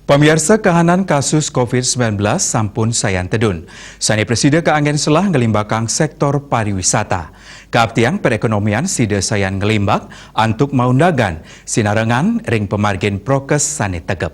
Pemirsa kahanan kasus COVID-19 sampun sayan tedun. Sani Presiden keanggen selah ngelimbakang sektor pariwisata. Keabtiang perekonomian sida sayan ngelimbak antuk maundagan sinarengan ring pemargin prokes sani tegep.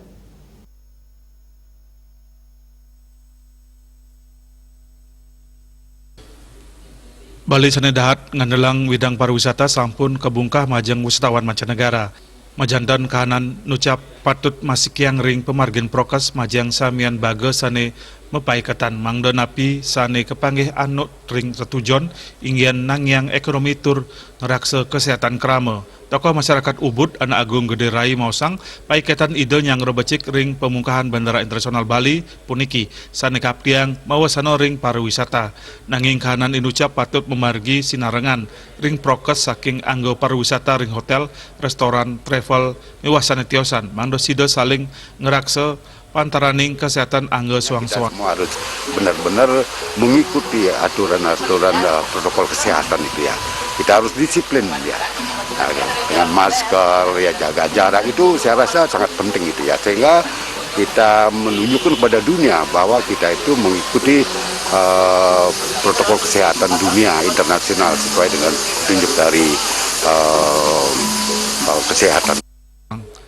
Bali sanedahat ngandelang widang pariwisata sampun kebungkah majeng wisatawan mancanegara. Majandan kahanan nucap patut masih kiang ring pemargin prokes majang samian baga sane mepaikatan mangdo napi sane kepanggih anu ring setujon ingin nangyang ekonomi tur ngerakse kesehatan krama. Tokoh masyarakat Ubud anak agung Gede Rai Mausang paiketan ide yang robecik ring pemungkahan Bandara Internasional Bali puniki sane kaptiang mawasano ring pariwisata. Nanging kahanan inucap patut memargi sinarengan ring prokes saking anggo pariwisata ring hotel, restoran, travel, mewasane tiosan mangdo sida saling ngerakse pantaraning kesehatan anggo suang-suang. Semua harus benar-benar mengikuti aturan-aturan protokol kesehatan itu ya. Kita harus disiplin ya. Nah, dengan masker ya, jaga jarak itu saya rasa sangat penting itu ya, sehingga kita menunjukkan kepada dunia bahwa kita itu mengikuti protokol kesehatan dunia internasional sesuai dengan petunjuk dari kesehatan.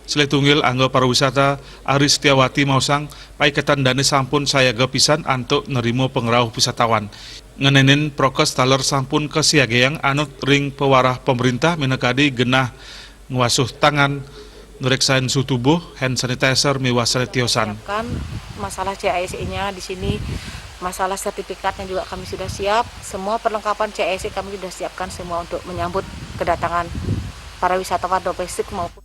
Selain tunggil anggo pariwisata Ari Setiawati Mausang paiketan dane sampun saya gepisan antuk nerimo pengrauh wisatawan. Ngenenin prokes taler sampun kesiageang anut ring pewarah pemerintah minekadi genah ngwasuh tangan nureksain suhu tubuh, hand sanitizer mewasane tiosan. Masalah CIC-nya di sini, masalah sertifikatnya juga kami sudah siap. Semua perlengkapan CIC kami sudah siapkan semua untuk menyambut kedatangan para wisatawan domestik maupun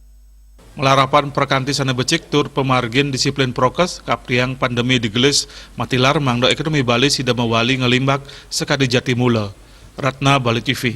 Melarapan perkanti sana becik tur pemargin disiplin prokes kapriang pandemi digelis matilar mangdo ekonomi Bali sida mawali ngelimbak sekadi Jatimula. Ratna Bali TV.